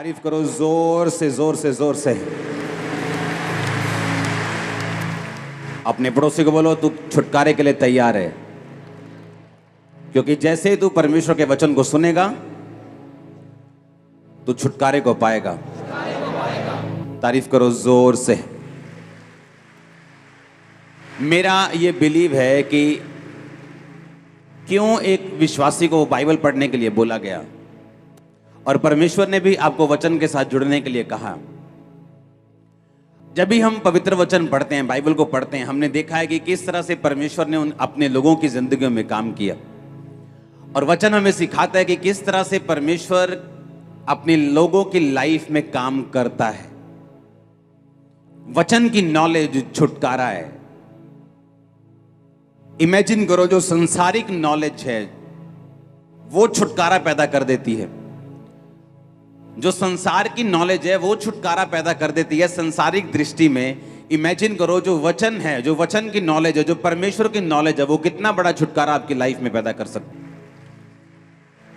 तारीफ करो जोर से जोर से जोर से। अपने पड़ोसी को बोलो तू छुटकारे के लिए तैयार है, क्योंकि जैसे ही तू परमेश्वर के वचन को सुनेगा तू छुटकारे को पाएगा। तारीफ करो जोर से। मेरा ये बिलीव है कि क्यों एक विश्वासी को बाइबल पढ़ने के लिए बोला गया और परमेश्वर ने भी आपको वचन के साथ जुड़ने के लिए कहा। जब भी हम पवित्र वचन पढ़ते हैं, बाइबल को पढ़ते हैं, हमने देखा है कि किस तरह से परमेश्वर ने अपने लोगों की जिंदगियों में काम किया, और वचन हमें सिखाता है कि किस तरह से परमेश्वर अपने लोगों की लाइफ में काम करता है। वचन की नॉलेज छुटकारा है। इमेजिन करो, जो संसारिक नॉलेज है वो छुटकारा पैदा कर देती है। जो संसार की नॉलेज है वो छुटकारा पैदा कर देती है संसारिक दृष्टि में। इमेजिन करो, जो वचन है, जो वचन की नॉलेज है, जो परमेश्वर की नॉलेज है, वो कितना बड़ा छुटकारा आपकी लाइफ में पैदा कर सकती है।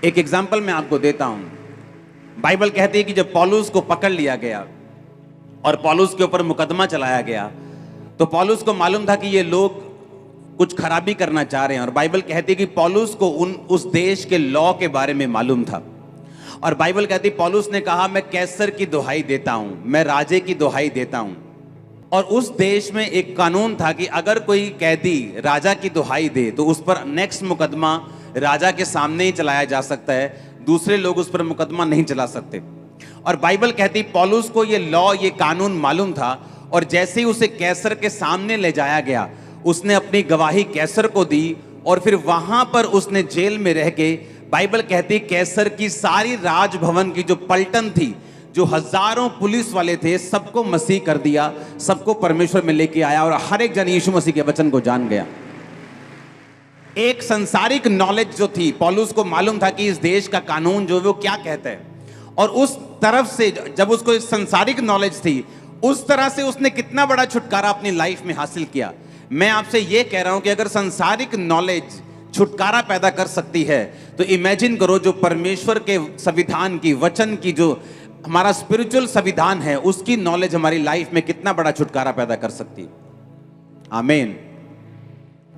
एक एग्जांपल मैं आपको देता हूं। बाइबल कहती है कि जब पौलुस को पकड़ लिया गया और पौलुस के ऊपर मुकदमा चलाया गया, तो पौलुस को मालूम था कि ये लोग कुछ खराबी करना चाह रहे हैं, और बाइबल कहती है कि पौलुस को उस देश के लॉ के बारे में मालूम था। और बाइबल कहती, पौलुस ने कहा मैं कैसर की दुहाई देता हूं, मैं राजे की दुहाई देता हूं। और उस देश में एक कानून था कि अगर कोई कैदी राजा की दुहाई दे तो उस पर नेक्स्ट मुकदमा राजा के सामने ही चलाया जा सकता है, दूसरे लोग उस पर मुकदमा नहीं चला सकते। और बाइबल कहती पौलुस को ये लॉ, ये कानून मालूम था, और जैसे ही उसे कैसर के सामने ले जाया गया, उसने अपनी गवाही कैसर को दी, और फिर वहां पर उसने जेल में रह के, बाइबल कहती कैसर की सारी राजभवन की जो पलटन थी, जो हजारों पुलिस वाले थे, सबको मसीह कर दिया, सबको परमेश्वर में लेके आया, और हर एक जन यीशु मसीह के वचन को जान गया। एक संसारिक नॉलेज जो थी, पौलुस को मालूम था कि इस देश का कानून जो है वो क्या कहता है, और उस तरफ से जब उसको इस संसारिक नॉलेज थी, उस तरह से उसने कितना बड़ा छुटकारा अपनी लाइफ में हासिल किया। मैं आपसे यह कह रहा हूं कि अगर संसारिक नॉलेज छुटकारा पैदा कर सकती है, तो इमेजिन करो जो परमेश्वर के संविधान की, वचन की, जो हमारा स्पिरिचुअल संविधान है, उसकी नॉलेज हमारी लाइफ में कितना बड़ा छुटकारा पैदा कर सकती है। आमीन।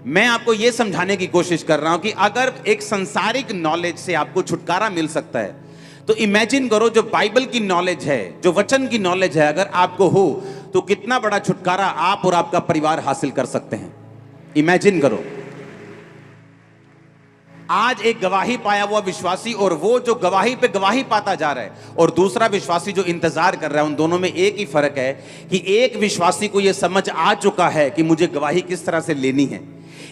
मैं आपको यह समझाने की कोशिश कर रहा हूं कि अगर एक संसारिक नॉलेज से आपको छुटकारा मिल सकता है, तो इमेजिन करो जो बाइबल की नॉलेज है, जो वचन की नॉलेज है, अगर आपको हो तो कितना बड़ा छुटकारा आप और आपका परिवार हासिल कर सकते हैं। इमेजिन करो, आज एक गवाही पाया हुआ विश्वासी और वो जो गवाही पे गवाही पाता जा रहा है, और दूसरा विश्वासी जो इंतजार कर रहा है, उन दोनों में एक ही फर्क है कि एक विश्वासी को यह समझ आ चुका है कि मुझे गवाही किस तरह से लेनी है।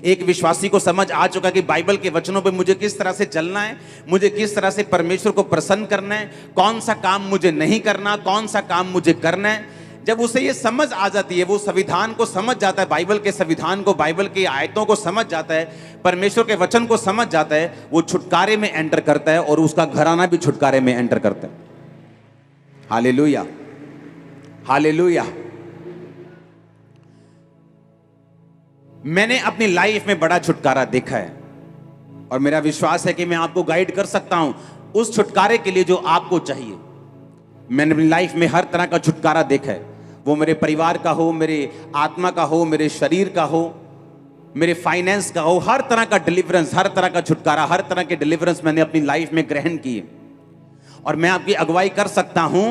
एक विश्वासी को समझ आ चुका कि बाइबल के वचनों पे मुझे किस तरह से चलना है, मुझे किस तरह से परमेश्वर को प्रसन्न करना है, कौन सा काम मुझे नहीं करना, कौन सा काम मुझे करना है। जब उसे ये समझ आ जाती है, वो संविधान को समझ जाता है, बाइबल के संविधान को, बाइबल की आयतों को समझ जाता है, परमेश्वर के वचन को समझ जाता है, वो छुटकारे में एंटर करता है, और उसका घराना भी छुटकारे में एंटर करता है। Hallelujah, hallelujah. मैंने अपनी लाइफ में बड़ा छुटकारा देखा है, और मेरा विश्वास है कि मैं आपको गाइड कर सकता हूं उस छुटकारे के लिए जो आपको चाहिए। मैंने अपनी लाइफ में हर तरह का छुटकारा देखा है, वो मेरे परिवार का हो, मेरे आत्मा का हो, मेरे शरीर का हो, मेरे फाइनेंस का हो, हर तरह का डिलीवरेंस, हर तरह का छुटकारा, हर तरह के डिलीवरेंस मैंने अपनी लाइफ में ग्रहण किए, और मैं आपकी अगुवाई कर सकता हूं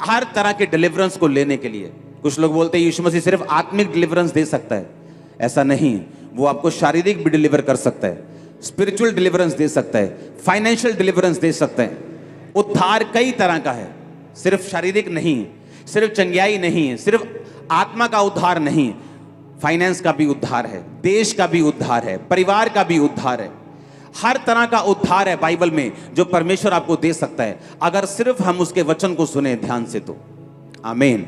हर तरह के डिलीवरेंस को लेने के लिए। कुछ लोग बोलते हैं यीशु मसीह सिर्फ आत्मिक डिलीवरेंस दे सकता है, ऐसा नहीं, वो आपको शारीरिक भी डिलीवर कर सकता है, स्पिरिचुअल डिलीवरेंस दे सकता है, फाइनेंशियल डिलीवरेंस दे सकता है। उद्धार कई तरह का है, सिर्फ शारीरिक नहीं, सिर्फ चंगियाई नहीं, सिर्फ आत्मा का उद्धार नहीं, फाइनेंस का भी उद्धार है, देश का भी उद्धार है, परिवार का भी उद्धार है। हर तरह का उद्धार है बाइबल में जो परमेश्वर आपको दे सकता है, अगर सिर्फ हम उसके वचन को सुने ध्यान से तो। आमीन।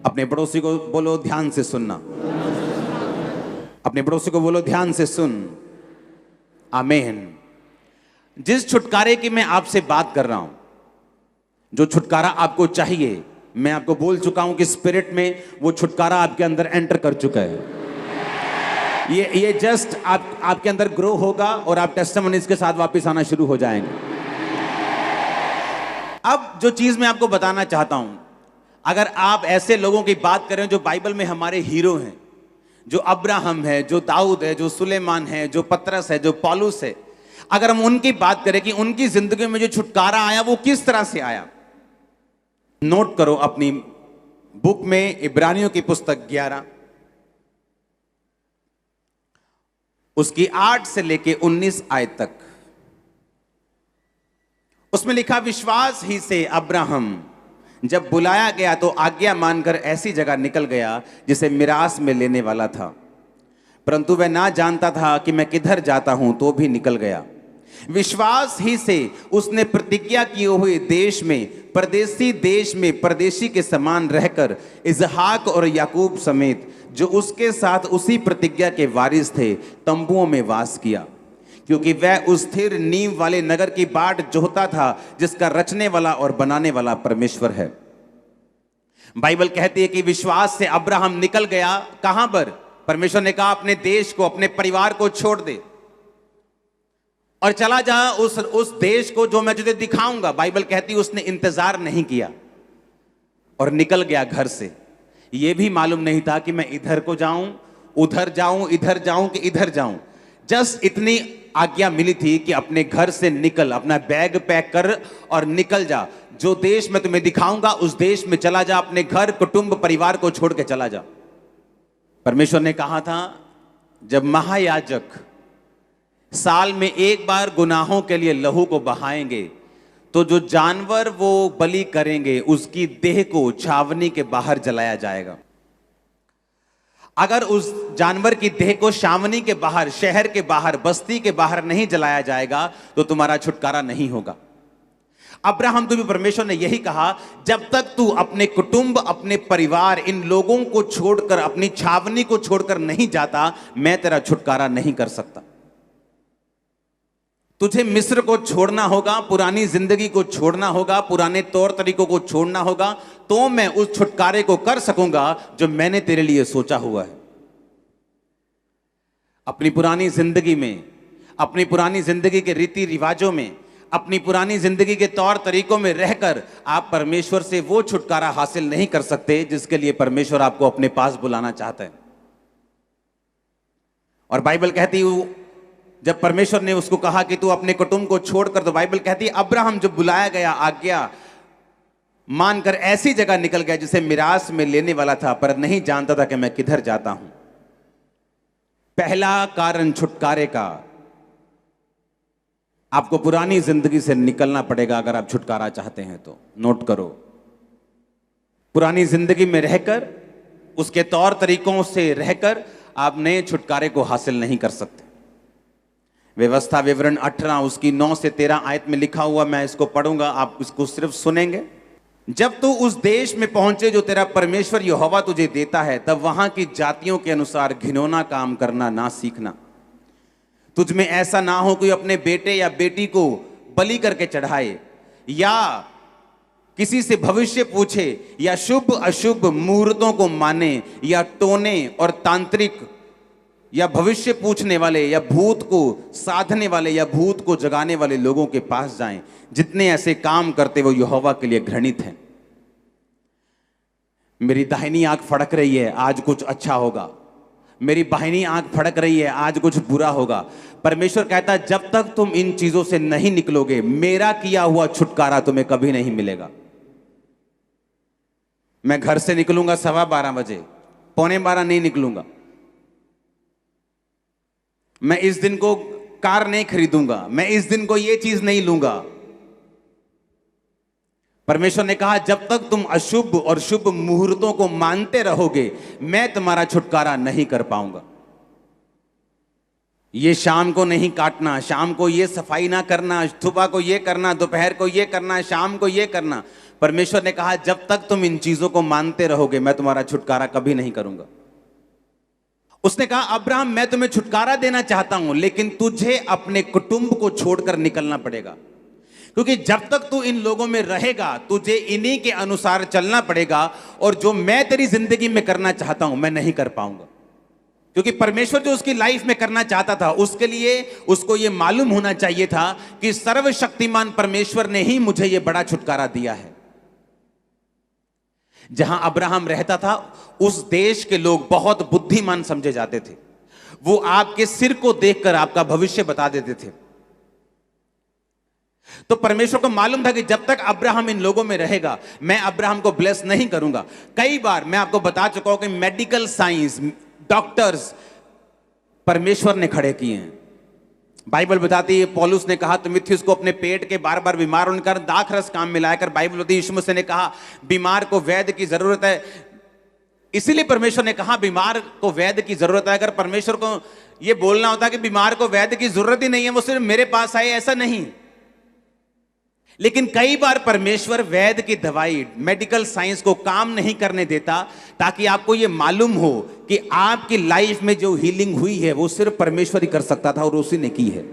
अपने पड़ोसी को बोलो ध्यान से सुनना, अपने पड़ोसी को बोलो ध्यान से सुन। आमीन। जिस छुटकारे की मैं आपसे बात कर रहा हूं, जो छुटकारा आपको चाहिए, मैं आपको बोल चुका हूं कि स्पिरिट में वो छुटकारा आपके अंदर एंटर कर चुका है। ये जस्ट आपके अंदर ग्रो होगा और आप टेस्टिमनीज के साथ वापस आना शुरू हो जाएंगे। अब जो चीज मैं आपको बताना चाहता हूं, अगर आप ऐसे लोगों की बात करें जो बाइबल में हमारे हीरो हैं, जो अब्राहम है, जो दाऊद है, जो सुलेमान है, जो पतरस है, जो पौलुस है, अगर हम उनकी बात करें कि उनकी जिंदगी में जो छुटकारा आया वो किस तरह से आया, नोट करो अपनी बुक में इब्रानियों की पुस्तक 11 उसकी 8 से लेके 19 आयत तक। उसमें लिखा, विश्वास ही से अब्राहम जब बुलाया गया तो आज्ञा मानकर ऐसी जगह निकल गया जिसे मिरास में लेने वाला था, परंतु वह ना जानता था कि मैं किधर जाता हूं, तो भी निकल गया। विश्वास ही से उसने प्रतिज्ञा किए हुए देश में, परदेसी देश में परदेशी के समान रहकर इसहाक और याकूब समेत जो उसके साथ उसी प्रतिज्ञा के वारिस थे तंबुओं में वास किया, क्योंकि वह उस स्थिर नींव वाले नगर की बाट जोहता था जिसका रचने वाला और बनाने वाला परमेश्वर है। बाइबल कहती है कि विश्वास से अब्राहम निकल गया। कहां पर? परमेश्वर ने कहा अपने देश को, अपने परिवार को छोड़ दे और चला जा उस देश को जो मैं तुझे दिखाऊंगा। बाइबल कहती है उसने इंतजार नहीं किया और निकल गया घर से। यह भी मालूम नहीं था कि मैं इधर को जाऊं, उधर जाऊं, इधर जाऊं कि इधर जाऊं। जस्ट इतनी आज्ञा मिली थी कि अपने घर से निकल, अपना बैग पैक कर और निकल जा। जो देश मैं तुम्हें दिखाऊंगा उस देश में चला जा, अपने घर, कुटुंब, परिवार को छोड़ के चला जा। परमेश्वर ने कहा था जब महायाजक साल में एक बार गुनाहों के लिए लहू को बहाएंगे तो जो जानवर वो बलि करेंगे उसकी देह को छावनी के बाहर जलाया जाएगा। अगर उस जानवर की देह को छावनी के बाहर, शहर के बाहर, बस्ती के बाहर नहीं जलाया जाएगा तो तुम्हारा छुटकारा नहीं होगा। अब्राहम को भी परमेश्वर ने यही कहा, जब तक तू अपने कुटुंब, अपने परिवार, इन लोगों को छोड़कर, अपनी छावनी को छोड़कर नहीं जाता, मैं तेरा छुटकारा नहीं कर सकता। तुझे मिस्र को छोड़ना होगा, पुरानी जिंदगी को छोड़ना होगा, पुराने तौर तरीकों को छोड़ना होगा, तो मैं उस छुटकारे को कर सकूंगा जो मैंने तेरे लिए सोचा हुआ है। अपनी पुरानी जिंदगी में, अपनी पुरानी जिंदगी के रीति रिवाजों में, अपनी पुरानी जिंदगी के तौर तरीकों में रहकर आप परमेश्वर से वो छुटकारा हासिल नहीं कर सकते जिसके लिए परमेश्वर आपको अपने पास बुलाना चाहता है। और बाइबल कहती है जब परमेश्वर ने उसको कहा कि तू अपने कुटुंब को छोड़कर, तो बाइबल कहती है अब्राहम जब बुलाया गया, आज्ञा मानकर ऐसी जगह निकल गया जिसे मिरास में लेने वाला था, पर नहीं जानता था कि मैं किधर जाता हूं। पहला कारण छुटकारे का, आपको पुरानी जिंदगी से निकलना पड़ेगा अगर आप छुटकारा चाहते हैं तो। नोट करो, पुरानी जिंदगी में रहकर, उसके तौर तरीकों से रहकर आप नए छुटकारे को हासिल नहीं कर सकते। व्यवस्था विवरण 18 उसकी 9 से 13 आयत में लिखा हुआ, मैं इसको पढ़ूंगा, आप इसको सिर्फ सुनेंगे। जब तू उस देश में पहुंचे जो तेरा परमेश्वर यहोवा तुझे देता है, तब वहां की जातियों के अनुसार घिनौना काम करना ना सीखना। तुझ में ऐसा ना हो कोई अपने बेटे या बेटी को बलि करके चढ़ाए, या किसी से भविष्य पूछे, या शुभ अशुभ मुहूर्तों को माने, या टोने और तांत्रिक, या भविष्य पूछने वाले, या भूत को साधने वाले, या भूत को जगाने वाले लोगों के पास जाएं। जितने ऐसे काम करते वो यहोवा के लिए घृणित हैं। मेरी दाहिनी आंख फड़क रही है, आज कुछ अच्छा होगा। मेरी बाहिनी आंख फड़क रही है, आज कुछ बुरा होगा। परमेश्वर कहता है जब तक तुम इन चीजों से नहीं निकलोगे, मेरा किया हुआ छुटकारा तुम्हें कभी नहीं मिलेगा। मैं घर से निकलूंगा 12:15 बजे, 11:45 नहीं निकलूंगा। मैं इस दिन को कार नहीं खरीदूंगा, मैं इस दिन को ये चीज नहीं लूंगा। परमेश्वर ने कहा जब तक तुम अशुभ और शुभ मुहूर्तों को मानते रहोगे, मैं तुम्हारा छुटकारा नहीं कर पाऊंगा। ये शाम को नहीं काटना, शाम को ये सफाई ना करना, सुबह को ये करना, दोपहर को ये करना, शाम को ये करना। परमेश्वर ने कहा जब तक तुम इन चीजों को मानते रहोगे, मैं तुम्हारा छुटकारा कभी नहीं करूंगा। उसने कहा अब्राहम मैं तुम्हें छुटकारा देना चाहता हूं, लेकिन तुझे अपने कुटुंब को छोड़कर निकलना पड़ेगा, क्योंकि जब तक तू इन लोगों में रहेगा तुझे इन्हीं के अनुसार चलना पड़ेगा, और जो मैं तेरी जिंदगी में करना चाहता हूं मैं नहीं कर पाऊंगा, क्योंकि परमेश्वर जो उसकी लाइफ में करना चाहता था, उसके लिए उसको यह मालूम होना चाहिए था कि सर्वशक्तिमान परमेश्वर ने ही मुझे यह बड़ा छुटकारा दिया है। जहां अब्राहम रहता था, उस देश के लोग बहुत बुद्धिमान समझे जाते थे। वो आपके सिर को देखकर आपका भविष्य बता देते थे। तो परमेश्वर को मालूम था कि जब तक अब्राहम इन लोगों में रहेगा, मैं अब्राहम को ब्लेस नहीं करूंगा। कई बार मैं आपको बता चुका हूं कि मेडिकल साइंस, डॉक्टर्स परमेश्वर ने खड़े किए हैं। बाइबल बताती है, पौलुस ने कहा तिमुथियुस को अपने पेट के बार बार बीमार होने का दाखरस काम मिलाकर, बाइबल बताती है यीशु मसीह ने कहा बीमार को वैद्य की जरूरत है। इसीलिए परमेश्वर ने कहा बीमार को वैद्य की जरूरत है। अगर परमेश्वर को यह बोलना होता कि बीमार को वैद्य की जरूरत ही नहीं है, वो सिर्फ मेरे पास आए, ऐसा नहीं। लेकिन कई बार परमेश्वर वैद्य की दवाई, मेडिकल साइंस को काम नहीं करने देता, ताकि आपको यह मालूम हो कि आपकी लाइफ में जो हीलिंग हुई है वो सिर्फ परमेश्वर ही कर सकता था और उसी ने की है।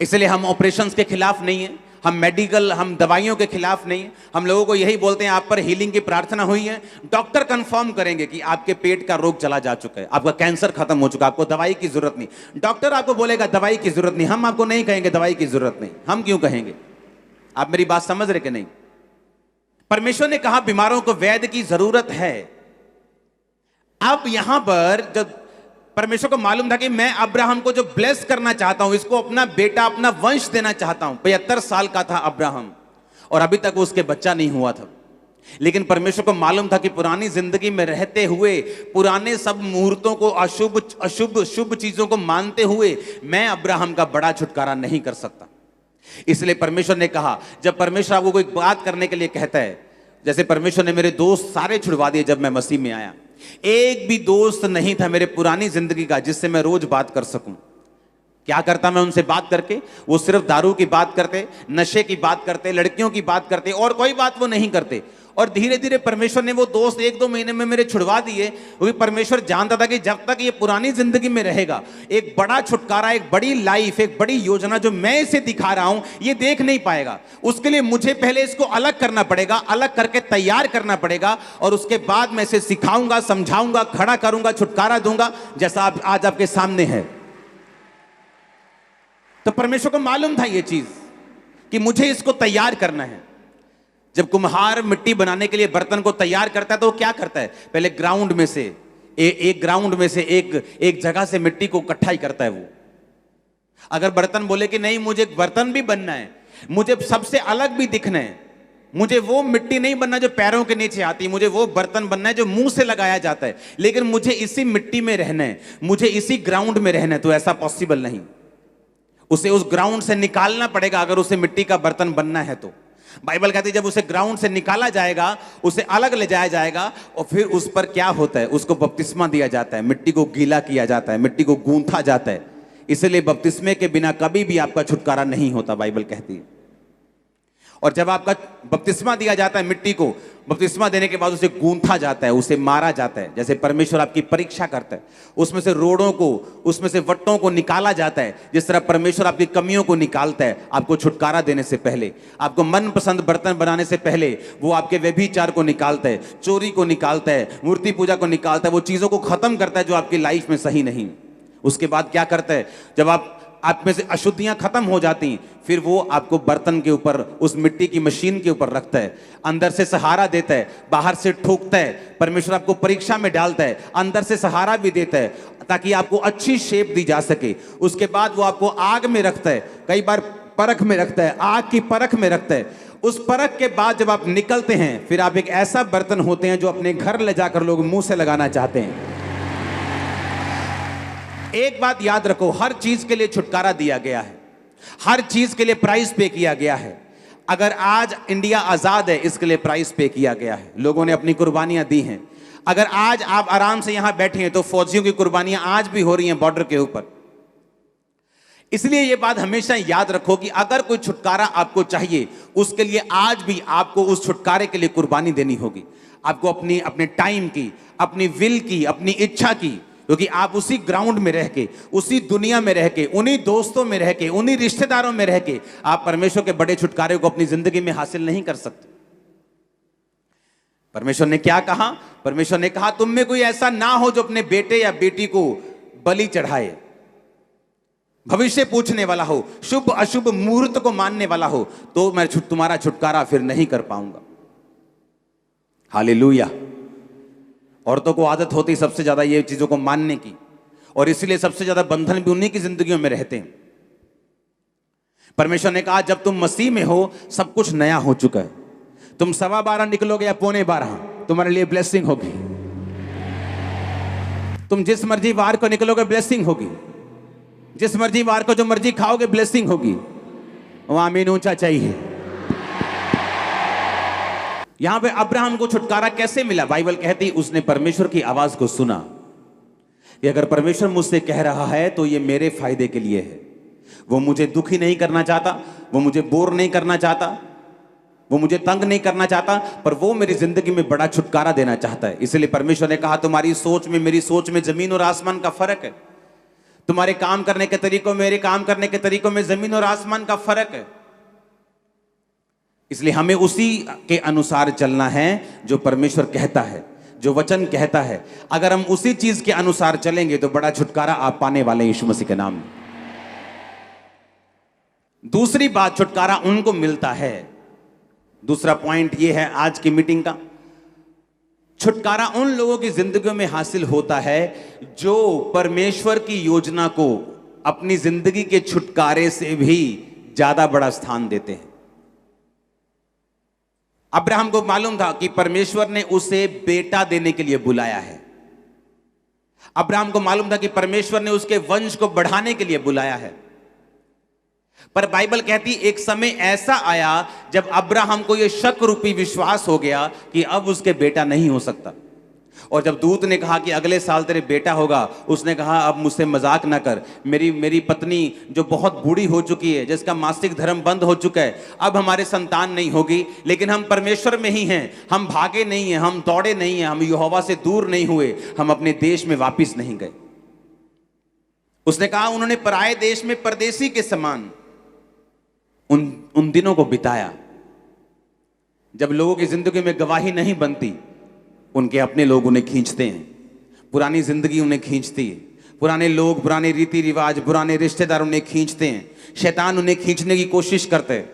इसलिए हम ऑपरेशंस के खिलाफ नहीं है, हम दवाइयों के खिलाफ नहीं है। हम लोगों को यही बोलते हैं आप पर हीलिंग की प्रार्थना हुई है, डॉक्टर कंफर्म करेंगे कि आपके पेट का रोग चला जा चुका है, आपका कैंसर खत्म हो चुका है, आपको दवाई की जरूरत नहीं। डॉक्टर आपको बोलेगा दवाई की जरूरत नहीं, हम आपको नहीं कहेंगे दवाई की जरूरत नहीं। हम क्यों कहेंगे? आप मेरी बात समझ रहे कि नहीं? परमेश्वर ने कहा बीमारों को वैद्य की जरूरत है। अब यहां पर जब परमेश्वर को मालूम था कि मैं अब्राहम को जो ब्लेस करना चाहता हूं, इसको अपना बेटा, अपना वंश देना चाहता हूं। 75 साल का था अब्राहम और अभी तक उसके बच्चा नहीं हुआ था। लेकिन परमेश्वर को मालूम था कि पुरानी जिंदगी में रहते हुए, पुराने सब मुहूर्तों को, अशुभ अशुभ शुभ चीजों को मानते हुए मैं अब्राहम का बड़ा छुटकारा नहीं कर सकता। इसलिए परमेश्वर ने कहा, जब परमेश्वर आपको कोई बात करने के लिए कहता है, जैसे परमेश्वर ने मेरे दोस्त सारे छुड़वा दिए जब मैं मसीह में आया, एक भी दोस्त नहीं था मेरे पुरानी जिंदगी का जिससे मैं रोज बात कर सकूं। क्या करता मैं उनसे बात करके? वो सिर्फ दारू की बात करते, नशे की बात करते, लड़कियों की बात करते, और कोई बात वो नहीं करते। और धीरे धीरे परमेश्वर ने वो दोस्त 1-2 महीने में मेरे छुड़वा दिए, क्योंकि परमेश्वर जानता था कि जब तक ये पुरानी जिंदगी में रहेगा, एक बड़ा छुटकारा, एक बड़ी लाइफ, एक बड़ी योजना जो मैं इसे दिखा रहा हूं, ये देख नहीं पाएगा। उसके लिए मुझे पहले इसको अलग करना पड़ेगा, अलग करके तैयार करना पड़ेगा, और उसके बाद मैं इसे सिखाऊंगा, समझाऊंगा, खड़ा करूंगा, छुटकारा दूंगा, जैसा आज आपके सामने है। तो परमेश्वर को मालूम था ये चीज कि मुझे इसको तैयार करना है। जब कुम्हार मिट्टी बनाने के लिए बर्तन को तैयार करता है तो वो क्या करता है? पहले ग्राउंड में से एक जगह से मिट्टी को इकट्ठा ही करता है वो। अगर बर्तन बोले कि नहीं मुझे बर्तन भी बनना है, मुझे सबसे अलग भी दिखना है, मुझे वो मिट्टी नहीं बनना जो पैरों के नीचे आती, मुझे वो बर्तन बनना है जो मुंह से लगाया जाता है, लेकिन मुझे इसी मिट्टी में रहना है, मुझे इसी ग्राउंड में रहना है, तो ऐसा पॉसिबल नहीं। उसे उस ग्राउंड से निकालना पड़ेगा अगर उसे मिट्टी का बर्तन बनना है तो। बाइबल कहती है जब उसे ग्राउंड से निकाला जाएगा, उसे अलग ले जाया जाएगा, और फिर उस पर क्या होता है? उसको बपतिस्मा दिया जाता है, मिट्टी को गीला किया जाता है, मिट्टी को गूंथा जाता है। इसलिए बपतिस्मे के बिना कभी भी आपका छुटकारा नहीं होता, बाइबल कहती है। और जब आपका बपतिस्मा दिया जाता है, मिट्टी को बपतिस्मा देने के बाद उसे गूंथा जाता है, उसे मारा जाता है, जैसे परमेश्वर आपकी परीक्षा करता है, उसमें से रोड़ों को, उसमें से वट्टों को निकाला जाता है, जिस तरह परमेश्वर आपकी कमियों को निकालता है। आपको छुटकारा देने से पहले, आपको मनपसंद बर्तन बनाने से पहले, वो आपके व्यभिचार को निकालता है, चोरी को निकालता है, मूर्ति पूजा को निकालता है, वो चीजों को खत्म करता है जो आपकी लाइफ में सही नहीं। उसके बाद क्या करता है? जब आप में से अशुद्धियां खत्म हो जाती, फिर वो आपको बर्तन के ऊपर, उस मिट्टी की मशीन के ऊपर रखता है, अंदर से सहारा देता है, बाहर से ठोकता है। परमेश्वर आपको परीक्षा में डालता है, अंदर से सहारा भी देता है ताकि आपको अच्छी शेप दी जा सके। उसके बाद वो आपको आग में रखता है, कई बार परख में रखता है, आग की परख में रखता है। उस परख के बाद जब आप निकलते हैं, फिर आप एक ऐसा बर्तन होते हैं जो अपने घर ले जाकर लोग मुंह से लगाना चाहते हैं। एक बात याद रखो, हर चीज के लिए छुटकारा दिया गया है, हर चीज के लिए प्राइस पे किया गया है। अगर आज इंडिया आजाद है, इसके लिए प्राइस पे किया गया है, लोगों ने अपनी कुर्बानियां दी हैं। अगर आज आप आराम से यहां बैठे हैं तो फौजियों की कुर्बानियां आज भी हो रही हैं बॉर्डर के ऊपर। इसलिए यह बात हमेशा याद रखो कि अगर कोई छुटकारा आपको चाहिए, उसके लिए आज भी आपको उस छुटकारे के लिए कुर्बानी देनी होगी। आपको अपने टाइम की, अपनी विल की, अपनी इच्छा की, क्योंकि आप उसी ग्राउंड में रह के, उसी दुनिया में रह के, उन्हीं दोस्तों में रह के, उन्हीं रिश्तेदारों में रह के आप परमेश्वर के बड़े छुटकारे को अपनी जिंदगी में हासिल नहीं कर सकते। परमेश्वर ने क्या कहा? परमेश्वर ने कहा तुम में कोई ऐसा ना हो जो अपने बेटे या बेटी को बलि चढ़ाए, भविष्य पूछने वाला हो, शुभ अशुभ मुहूर्त को मानने वाला हो, तो मैं तुम्हारा छुटकारा फिर नहीं कर पाऊंगा। हालेलुया। औरतों को आदत होती सबसे ज्यादा ये चीजों को मानने की, और इसलिए सबसे ज्यादा बंधन भी उन्हीं की जिंदगियों में रहते हैं। परमेश्वर ने कहा जब तुम मसीह में हो सब कुछ नया हो चुका है। तुम 12:15 निकलोगे या 11:45, तुम्हारे लिए ब्लेसिंग होगी। तुम जिस मर्जी वार को निकलोगे ब्लेसिंग होगी। जिस मर्जी वार को जो मर्जी खाओगे ब्लेसिंग होगी। वहां आमीन ऊंचा चाहिए। यहां पे अब्राहम को छुटकारा कैसे मिला? बाइबल कहती उसने परमेश्वर की आवाज को सुना कि अगर परमेश्वर मुझसे कह रहा है तो ये मेरे फायदे के लिए है। वो मुझे दुखी नहीं करना चाहता, वो मुझे बोर नहीं करना चाहता, वो मुझे तंग नहीं करना चाहता, पर वो मेरी जिंदगी में बड़ा छुटकारा देना चाहता है। इसलिए परमेश्वर ने कहा तुम्हारी सोच में मेरी सोच में जमीन और आसमान का फर्क है। तुम्हारे काम करने के तरीकों में मेरे काम करने के तरीकों में जमीन और आसमान का फर्क है। इसलिए हमें उसी के अनुसार चलना है जो परमेश्वर कहता है, जो वचन कहता है। अगर हम उसी चीज के अनुसार चलेंगे तो बड़ा छुटकारा आप पाने वाले यीशु मसीह के नाम में। दूसरी बात, छुटकारा उनको मिलता है। दूसरा पॉइंट यह है आज की मीटिंग का, छुटकारा उन लोगों की जिंदगियों में हासिल होता है जो परमेश्वर की योजना को अपनी जिंदगी के छुटकारे से भी ज्यादा बड़ा स्थान देते हैं। अब्राहम को मालूम था कि परमेश्वर ने उसे बेटा देने के लिए बुलाया है। अब्राहम को मालूम था कि परमेश्वर ने उसके वंश को बढ़ाने के लिए बुलाया है। पर बाइबल कहती एक समय ऐसा आया जब अब्राहम को यह शक रूपी विश्वास हो गया कि अब उसके बेटा नहीं हो सकता। और जब दूत ने कहा कि अगले साल तेरे बेटा होगा, उसने कहा अब मुझसे मजाक ना कर। मेरी पत्नी जो बहुत बूढ़ी हो चुकी है, जिसका मासिक धर्म बंद हो चुका है, अब हमारे संतान नहीं होगी। लेकिन हम परमेश्वर में ही हैं, हम भागे नहीं हैं, हम दौड़े नहीं हैं, हम यहोवा से दूर नहीं हुए, हम अपने देश में वापिस नहीं गए। उसने कहा उन्होंने पराये देश में परदेसी के समान उन दिनों को बिताया जब लोगों की जिंदगी में गवाही नहीं बनती। उनके अपने लोग उन्हें खींचते हैं, पुरानी जिंदगी उन्हें खींचती है, पुराने लोग, पुराने रीति रिवाज, पुराने रिश्तेदार उन्हें खींचते हैं, शैतान उन्हें खींचने की कोशिश करते हैं।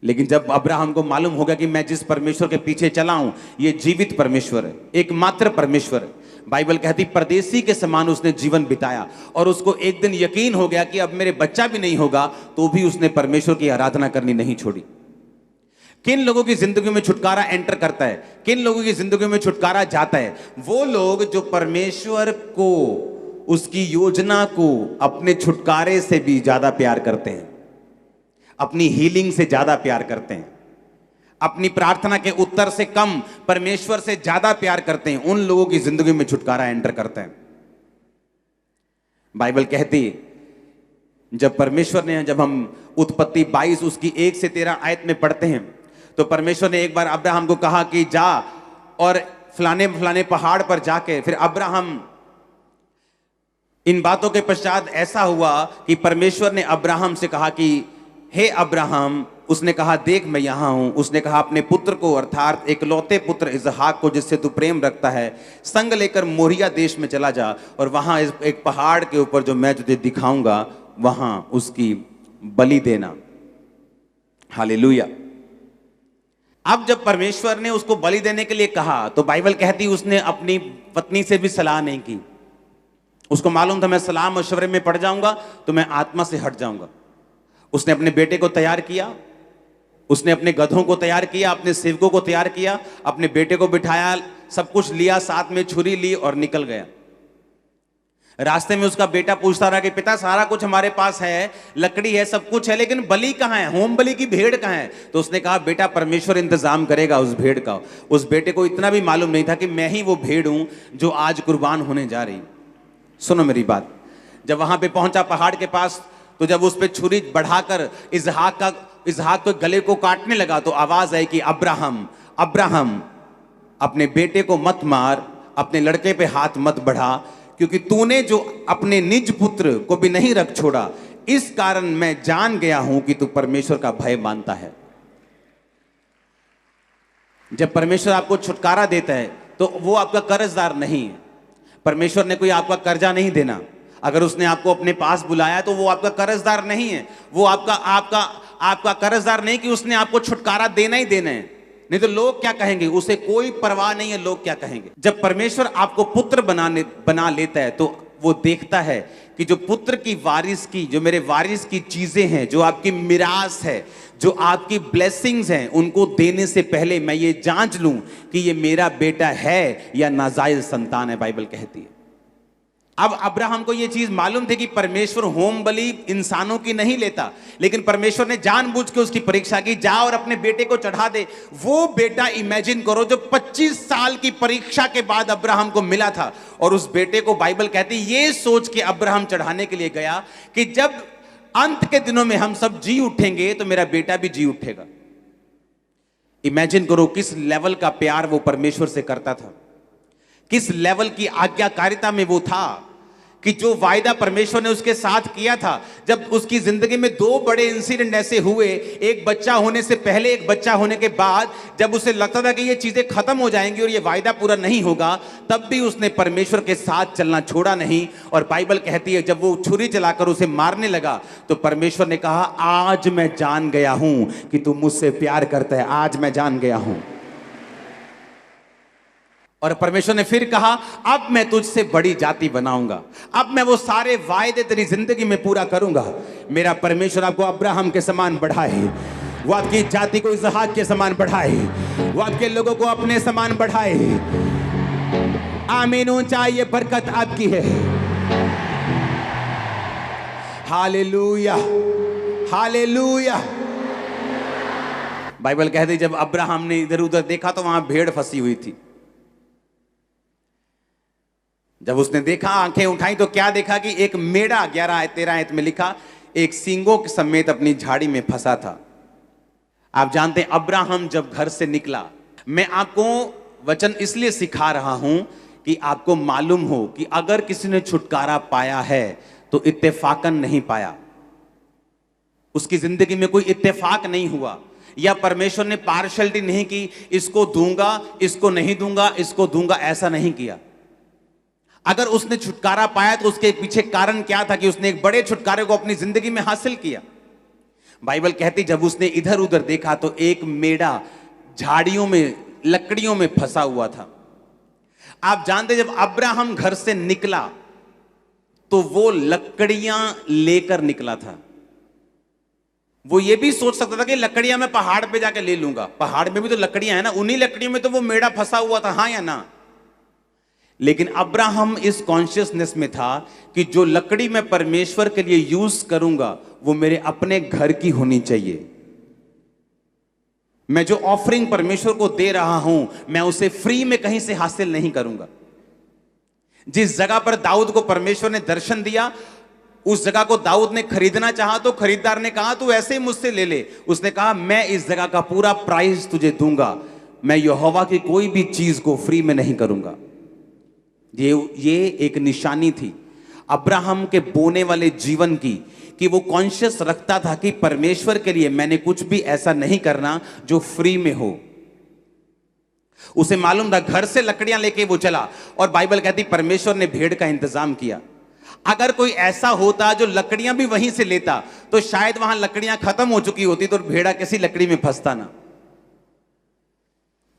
लेकिन जब अब्राहम को मालूम हो गया कि मैं जिस परमेश्वर के पीछे चला हूं ये जीवित परमेश्वर है, एकमात्र परमेश्वर है, बाइबल कहती परदेसी के समान उसने जीवन बिताया। और उसको एक दिन यकीन हो गया कि अब मेरे बच्चा भी नहीं होगा, तो भी उसने परमेश्वर की आराधना करनी नहीं छोड़ी। किन लोगों की जिंदगी में छुटकारा एंटर करता है, किन लोगों की जिंदगी में छुटकारा जाता है? वो लोग जो परमेश्वर को, उसकी योजना को अपने छुटकारे से भी ज्यादा प्यार करते हैं, अपनी हीलिंग से ज्यादा प्यार करते हैं, अपनी प्रार्थना के उत्तर से कम परमेश्वर से ज्यादा प्यार करते हैं। उन लोगों की जिंदगी में छुटकारा एंटर करते हैं। बाइबल कहती जब परमेश्वर ने, जब हम उत्पत्ति 22 उसकी 1 से 13 आयत में पढ़ते हैं, तो परमेश्वर ने एक बार अब्राहम को कहा कि जा और फलाने फलाने पहाड़ पर जाके, फिर अब्राहम, इन बातों के पश्चात ऐसा हुआ कि परमेश्वर ने अब्राहम से कहा कि हे अब्राहम, उसने कहा देख मैं यहां हूं। उसने कहा अपने पुत्र को, अर्थात एकलौते पुत्र इसहाक को जिससे तू प्रेम रखता है, संग लेकर मोरिया देश में चला जा और वहां एक पहाड़ के ऊपर जो मैं तुझे दिखाऊंगा वहां उसकी बलि देना। हालेलुया। अब जब परमेश्वर ने उसको बलि देने के लिए कहा तो बाइबल कहती उसने अपनी पत्नी से भी सलाह नहीं की। उसको मालूम था मैं सलाह मशवरे में पड़ जाऊंगा तो मैं आत्मा से हट जाऊंगा। उसने अपने बेटे को तैयार किया, उसने अपने गधों को तैयार किया, अपने सेवकों को तैयार किया, अपने बेटे को बिठाया, सब कुछ लिया, साथ में छुरी ली और निकल गया। रास्ते में उसका बेटा पूछता रहा कि पिता सारा कुछ हमारे पास है, लकड़ी है, सब कुछ है, लेकिन बलि कहां है, होम बलि की भेड़ कहां है? तो उसने कहा बेटा परमेश्वर इंतजाम करेगा उस भेड़ का। उस बेटे को इतना भी मालूम नहीं था कि मैं ही वो भेड़ हूं जो आज कुर्बान होने जा रही। सुनो मेरी बात, जब वहां पे पहुंचा पहाड़ के पास, तो जब उस पे छुरी बढ़ाकर इसहाक के गले को काटने लगा तो आवाज आई कि अब्राहम, अब्राहम, अपने बेटे को मत मार, अपने लड़के पे हाथ मत बढ़ा, क्योंकि तूने जो अपने निज पुत्र को भी नहीं रख छोड़ा, इस कारण मैं जान गया हूं कि तू परमेश्वर का भय मानता है। जब परमेश्वर आपको छुटकारा देता है तो वो आपका कर्जदार नहीं है। परमेश्वर ने कोई आपका कर्जा नहीं देना। अगर उसने आपको अपने पास बुलाया तो वो आपका कर्जदार नहीं है। वो आपका कर्जदार नहीं कि उसने आपको छुटकारा देना ही देना है। नहीं तो लोग क्या कहेंगे, उसे कोई परवाह नहीं है लोग क्या कहेंगे। जब परमेश्वर आपको पुत्र बना लेता है तो वो देखता है कि जो पुत्र की वारिस की, जो मेरे वारिस की चीजें हैं, जो आपकी मिरास है, जो आपकी ब्लेसिंग्स हैं, उनको देने से पहले मैं ये जांच लूं कि ये मेरा बेटा है या नाजायज संतान है, बाइबल कहती है। अब अब्राहम को ये चीज मालूम थी कि परमेश्वर होम बलि इंसानों की नहीं लेता, लेकिन परमेश्वर ने जानबूझ के उसकी परीक्षा की, जा और अपने बेटे को चढ़ा दे। वो बेटा इमेजिन करो जो 25 साल की परीक्षा के बाद अब्राहम को मिला था, और उस बेटे को बाइबल कहती ये सोच के अब्राहम चढ़ाने के लिए गया कि जब अंत के दिनों में हम सब जी उठेंगे तो मेरा बेटा भी जी उठेगा। इमेजिन करो किस लेवल का प्यार वो परमेश्वर से करता था, किस लेवल की आज्ञाकारिता में वो था कि जो वायदा परमेश्वर ने उसके साथ किया था, जब उसकी जिंदगी में दो बड़े इंसिडेंट ऐसे हुए, एक बच्चा होने से पहले, एक बच्चा होने के बाद, जब उसे लगता था कि ये चीजें खत्म हो जाएंगी और ये वायदा पूरा नहीं होगा, तब भी उसने परमेश्वर के साथ चलना छोड़ा नहीं। और बाइबल कहती है जब वो छुरी चलाकर उसे मारने लगा तो परमेश्वर ने कहा आज मैं जान गया हूं कि तू मुझसे प्यार करता है, आज मैं जान गया हूं। और परमेश्वर ने फिर कहा अब मैं तुझसे बड़ी जाति बनाऊंगा, अब मैं वो सारे वायदे तेरी जिंदगी में पूरा करूंगा। मेरा परमेश्वर आपको अब्राहम के समान बढ़ाए, वो आपकी जाति को इसहाक के समान बढ़ाए, वो आपके लोगों को अपने समान बढ़ाए। आमीन। ऊंचाई ये बरकत आपकी है। Hallelujah, hallelujah. बाइबल कहती है जब अब्राहम ने इधर उधर देखा तो वहां भेड़ फंसी हुई थी। जब उसने देखा, आंखें उठाई तो क्या देखा कि एक मेढ़ा, 11-13 आयत में लिखा, एक सींगों के समेत अपनी झाड़ी में फंसा था। आप जानते हैं अब्राहम जब घर से निकला, मैं आपको वचन इसलिए सिखा रहा हूं कि आपको मालूम हो कि अगर किसी ने छुटकारा पाया है तो इत्तेफाकन नहीं पाया। उसकी जिंदगी में कोई इत्तेफाक नहीं हुआ, या परमेश्वर ने पार्शलिटी नहीं की, इसको दूंगा, इसको नहीं दूंगा, इसको दूंगा, ऐसा नहीं किया। अगर उसने छुटकारा पाया तो उसके पीछे कारण क्या था कि उसने एक बड़े छुटकारे को अपनी जिंदगी में हासिल किया। बाइबल कहती जब उसने इधर उधर देखा तो एक मेढ़ा झाड़ियों में, लकड़ियों में फंसा हुआ था। आप जानते जब अब्राहम घर से निकला तो वो लकड़ियां लेकर निकला था। वो ये भी सोच सकता था कि लकड़ियां मैं पहाड़ पे जाके ले लूंगा, पहाड़ में भी तो लकड़ियां है ना, उन्हीं लकड़ियों में तो वो मेढ़ा फंसा हुआ था, हाँ या ना। लेकिन अब्राहम इस कॉन्शियसनेस में था कि जो लकड़ी मैं परमेश्वर के लिए यूज करूंगा वो मेरे अपने घर की होनी चाहिए। मैं जो ऑफरिंग परमेश्वर को दे रहा हूं मैं उसे फ्री में कहीं से हासिल नहीं करूंगा। जिस जगह पर दाऊद को परमेश्वर ने दर्शन दिया, उस जगह को दाऊद ने खरीदना चाहा तो खरीदार ने कहा तू ऐसे ही मुझसे ले ले। उसने कहा मैं इस जगह का पूरा प्राइस तुझे दूंगा, मैं यहोवा की कोई भी चीज को फ्री में नहीं करूंगा। ये एक निशानी थी अब्राहम के बोने वाले जीवन की, कि वो कॉन्शियस रखता था कि परमेश्वर के लिए मैंने कुछ भी ऐसा नहीं करना जो फ्री में हो। उसे मालूम था, घर से लकड़ियां लेके वो चला और बाइबल कहती परमेश्वर ने भेड़ का इंतजाम किया। अगर कोई ऐसा होता जो लकड़ियां भी वहीं से लेता तो शायद वहां लकड़ियां खत्म हो चुकी होती तो भेड़ा किसी लकड़ी में फंसता ना।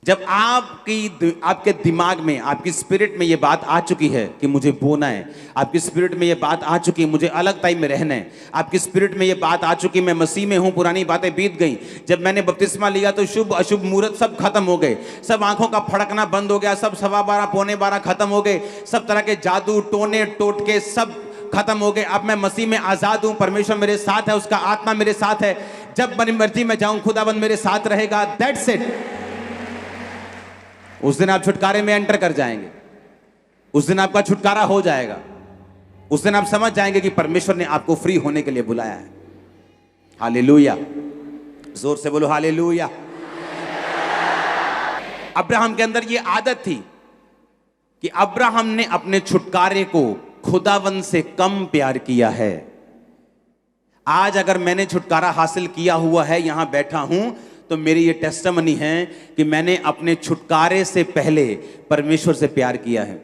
जब आपके दिमाग में, आपकी स्पिरिट में यह बात आ चुकी है कि मुझे बोना है, आपकी स्पिरिट में यह बात आ चुकी है मुझे अलग टाइम में रहना है, आपकी स्पिरिट में यह बात आ चुकी मैं मसीह में हूं, पुरानी बातें बीत गई। जब मैंने बपतिस्मा लिया तो शुभ अशुभ मुहूर्त सब खत्म हो गए, सब आंखों का फड़कना बंद हो गया, सब 12:15 पौने 12 खत्म हो गए, सब तरह के जादू टोने टोटके सब खत्म हो गए। अब मैं मसीह में आजाद हूं, परमेश्वर मेरे साथ है, उसका आत्मा मेरे साथ है, जब मेरी मर्जी में जाऊं खुदाबंद मेरे साथ रहेगा। That's it. उस दिन आप छुटकारे में एंटर कर जाएंगे, उस दिन आपका छुटकारा हो जाएगा, उस दिन आप समझ जाएंगे कि परमेश्वर ने आपको फ्री होने के लिए बुलाया है। हालेलुया, जोर से बोलो हालेलुया। अब्राहम के अंदर यह आदत थी कि अब्राहम ने अपने छुटकारे को खुदावन से कम प्यार किया है। आज अगर मैंने छुटकारा हासिल किया हुआ है, यहां बैठा हूं, तो मेरी ये टेस्टिमनी है कि मैंने अपने छुटकारे से पहले परमेश्वर से प्यार किया है।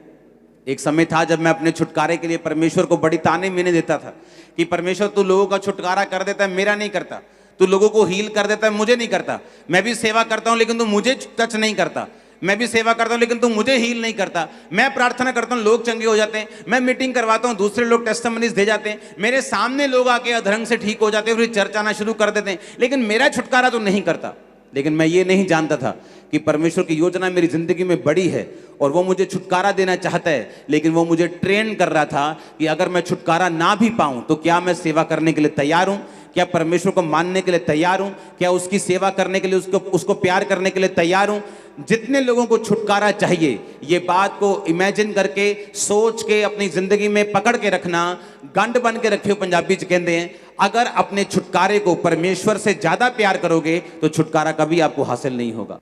एक समय था जब मैं अपने छुटकारे के लिए परमेश्वर को बड़ी ताने मीने देता था कि परमेश्वर तू लोगों का छुटकारा कर देता है, मेरा नहीं करता। तू लोगों को हील कर देता है, मुझे नहीं करता। मैं भी सेवा करता हूं लेकिन तू मुझे टच नहीं करता। मैं भी सेवा करता हूं लेकिन तू मुझे हील नहीं करता। मैं प्रार्थना करता हूं, लोग चंगे हो जाते हैं। मैं मीटिंग करवाता हूं, दूसरे लोग टेस्टिमनीज दे जाते हैं। मेरे सामने लोग आके अधरंग से ठीक हो जाते हैं, फिर चर्च आना शुरू कर देते हैं, लेकिन मेरा छुटकारा तो नहीं करता। लेकिन मैं ये नहीं जानता था कि परमेश्वर की योजना मेरी जिंदगी में बड़ी है और वो मुझे छुटकारा देना चाहता है, लेकिन वो मुझे ट्रेन कर रहा था कि अगर मैं छुटकारा ना भी पाऊं तो क्या मैं सेवा करने के लिए तैयार हूं, क्या परमेश्वर को मानने के लिए तैयार हूं, क्या उसकी सेवा करने के लिए उसको प्यार करने के लिए तैयार हूं। जितने लोगों को छुटकारा चाहिए, ये बात को इमेजिन करके सोच के अपनी जिंदगी में पकड़ के रखना, गंढ बन के रखियो पंजाबी च कहते हैं। अगर अपने छुटकारे को परमेश्वर से ज्यादा प्यार करोगे तो छुटकारा कभी आपको हासिल नहीं होगा।